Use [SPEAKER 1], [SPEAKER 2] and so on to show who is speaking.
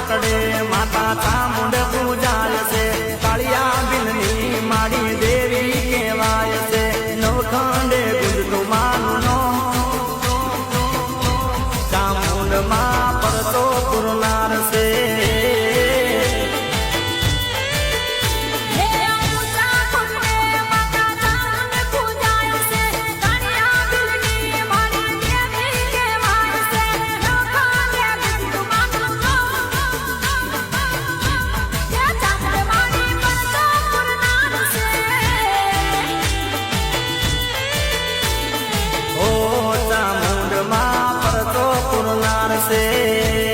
[SPEAKER 1] કોટડે માતા ચામુંડ પૂજાય છે કાળિયા બિલની માડી દેવી કહેવાય છે નવખંડે ગુંજતું માનું ચામુંડ માં પરચો પૂરનાર છે છે